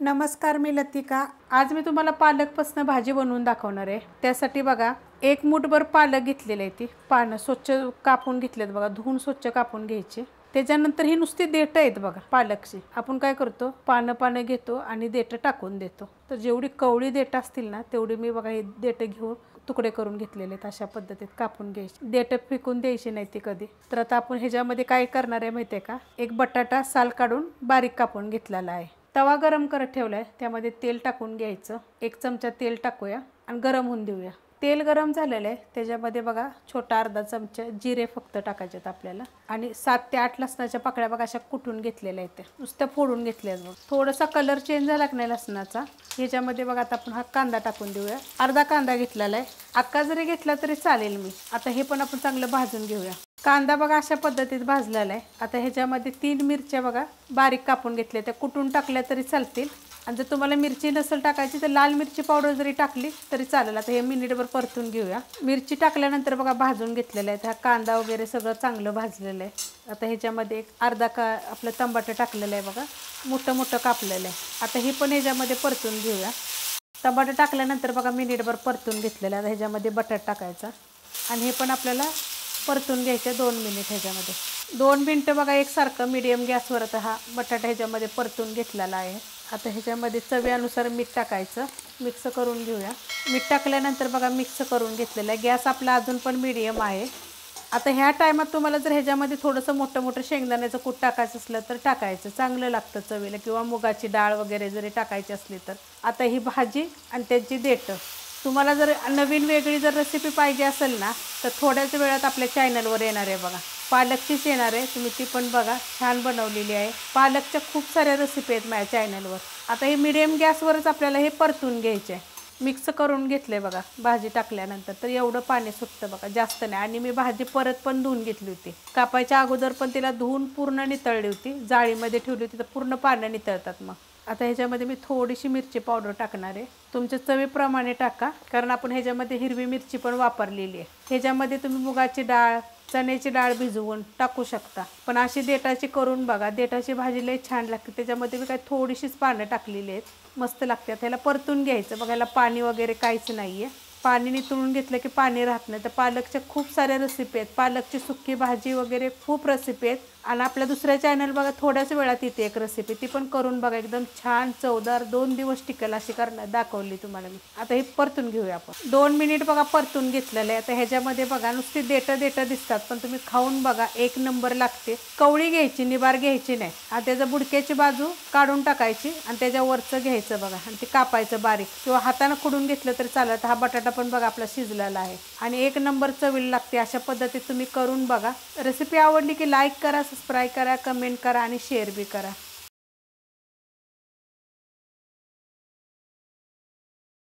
नमस्कार, मी लतिका। आज मी तुम्हाला पालकपासून भाजी बनवून दाखवणार आहे। त्यासाठी बघा, एक मुठभर पालक घेतलेले आहे। ती पानं स्वच्छ कापून घेतलेत बघा, धुवून स्वच्छ कापून घ्यायचे। त्याच्यानंतर ही नुसती देठ आहेत बघा पालकची। आपण काय करतो, पानं घेतो आणि देठ टाकून देतो। तर जेवढी कवळी देठ असतील ना तेवढी मी बघा ही देठ घेऊन तुकडे करून घेतलेले आहेत। अशा पद्धतीत कापून घ्यायचे, देठ फेकून द्यायची नाही ती कधी। तर आता आपण ह्याच्यामध्ये काय करणार आहे माहिती आहे का, एक बटाटा साल काढून बारीक कापून घेतलेला आहे। तवा गरम करत ठेवलाय, त्यामध्ये तेल टाकून घ्यायचं। एक चमचा तेल टाकूया आणि गरम होऊन देऊया। तेल गरम झालेलं आहे, त्याच्यामध्ये बघा छोटा अर्धा चमचा जिरे फक्त टाकायचे आपल्याला आणि 7 ते 8 लसणाच्या पाकळ्या बघा अशा कुटून घेतलेल्या आहेत, नुसत्या फोडून घेतल्यात बघ। थोडासा कलर चेंज झाला की नाही लसणाचा, ह्याच्यामध्ये बघा आता आपण हा कांदा टाकून देऊया। अर्धा कांदा घेतलेला आहे, अख्खा जरी घेतला तरी चालेल मी। आता हे पण आपण चांगलं भाजून घेऊया। कांदा बघा अशा पद्धतीत भाजलेला आहे। आता ह्याच्यामध्ये 3 मिरच्या बघा बारीक कापून घेतल्या, त्या कुटून टाकल्या तरी चालतील। आणि जर तुम्हाला मिरची नसेल टाकायची तर लाल मिरची पावडर जरी टाकली तरी चालेल। आता हे मिनिटभर परतून घेऊया। मिरची टाकल्यानंतर बघा भाजून घेतलेला आहे, हा कांदा वगैरे सगळं चांगलं भाजलेलं आहे। आता ह्याच्यामध्ये एक अर्धा आपलं टमाटर टाकलेलं आहे बघा, मोठं मोठं कापलेलं आहे। आता हे पण ह्याच्यामध्ये परतून घेऊया। टमाटर टाकल्यानंतर बघा मिनिटभर परतून घेतलेलं आहे। आता ह्याच्यामध्ये बटाटा टाकायचा आणि हे पण आपल्याला परतून घ्यायचं 2 मिनिट। ह्याच्यामध्ये 2 मिनिटं बघा एकसारखं मीडियम गॅसवर आता हा बटाटा ह्याच्यामध्ये परतून घेतलेला आहे। आता ह्याच्यामध्ये चवीनुसार मीठ टाकायचं, मिक्स करून घेऊया। मीठ टाकल्यानंतर बघा मिक्स करून घेतलेलं आहे। गॅस आपला अजून पण मीडियम आहे। आता ह्या टायमात तुम्हाला जर ह्याच्यामध्ये थोडंसं मोठं शेंगदाण्याचं कूट टाकायचं असलं तर टाकायचं, चांगलं लागतं चवीला। किंवा मुगाची डाळ वगैरे जरी टाकायची असली तर। आता ही भाजी आणि त्याची देठ, तुम्हाला जर नवीन वेगळी जर रेसिपी पाहिजे असेल ना तर थोड्याच वेळात आपल्या चॅनलवर येणार आहे बघा, पालकचीच येणार आहे। तुम्ही ती पण बघा, छान बनवलेली आहे। पालकच्या खूप साऱ्या रेसिपी आहेत माझ्या चॅनलवर। आता हे मीडियम गॅसवरच आपल्याला हे परतून घ्यायचे आहे। मिक्स करून घेतले बघा भाजी टाकल्यानंतर, तर एवढं पाणी सुटतं बघा, जास्त नाही। आणि मी भाजी परत पण धुवून घेतली होती, कापायच्या अगोदर पण तिला धुवून पूर्ण नितळली होती, जाळीमध्ये ठेवली होती, तर पूर्ण पाणी नितळतात मग। आता ह्याच्यामध्ये मी थोडीशी मिरची पावडर टाकणार आहे, तुमच्या चवीप्रमाणे टाका, कारण आपण ह्याच्यामध्ये हिरवी मिरची पण वापरलेली आहे। ह्याच्यामध्ये तुम्ही मुगाची डाळ, चण्याची डाळ भिजवून टाकू शकता, पण अशी देठाची करून बघा, देठाची भाजी लई छान लागते। त्याच्यामध्ये मी काय थोडीशीच पानं टाकलेली आहेत, मस्त लागते। त्याला परतून घ्यायचं बघा, याला पाणी वगैरे काहीच नाही आहे। पाणी नितळून घेतलं की पाणी राहत नाही। तर पालकच्या खूप साऱ्या रेसिपी आहेत, पालकची सुक्की भाजी वगैरे खूप रेसिपी आहेत। आणि आपल्या दुसऱ्या चॅनल बघा थोड्याच वेळात येते एक रेसिपी, ती पण करून बघा, एकदम छान चवदार 2 दिवस टिकेल अशी दाखवली तुम्हाला मी। आता हे परतून घेऊया आपण। 2 मिनिट बघा परतून घेतलेलं आहे। आता ह्याच्यामध्ये बघा नुसती देठ दिसतात, पण तुम्ही खाऊन बघा, एक नंबर लागते। कवळी घ्यायची, निबार घ्यायची नाही। आणि त्याच्या बुडक्याची बाजू काढून टाकायची आणि त्याच्यावरचं घ्यायचं बघा आणि ते कापायचं बारीक, किंवा हाताने खुडून घेतलं तरी चालत। हा बटाटा पण बघा आपला शिजलेला आहे आणि एक नंबर चवीला लागते। अशा पद्धतीत तुम्ही करून बघा। रेसिपी आवडली की लाईक करा, सबस्क्राईब करा, कमेंट करा आणि शेअर बी करा।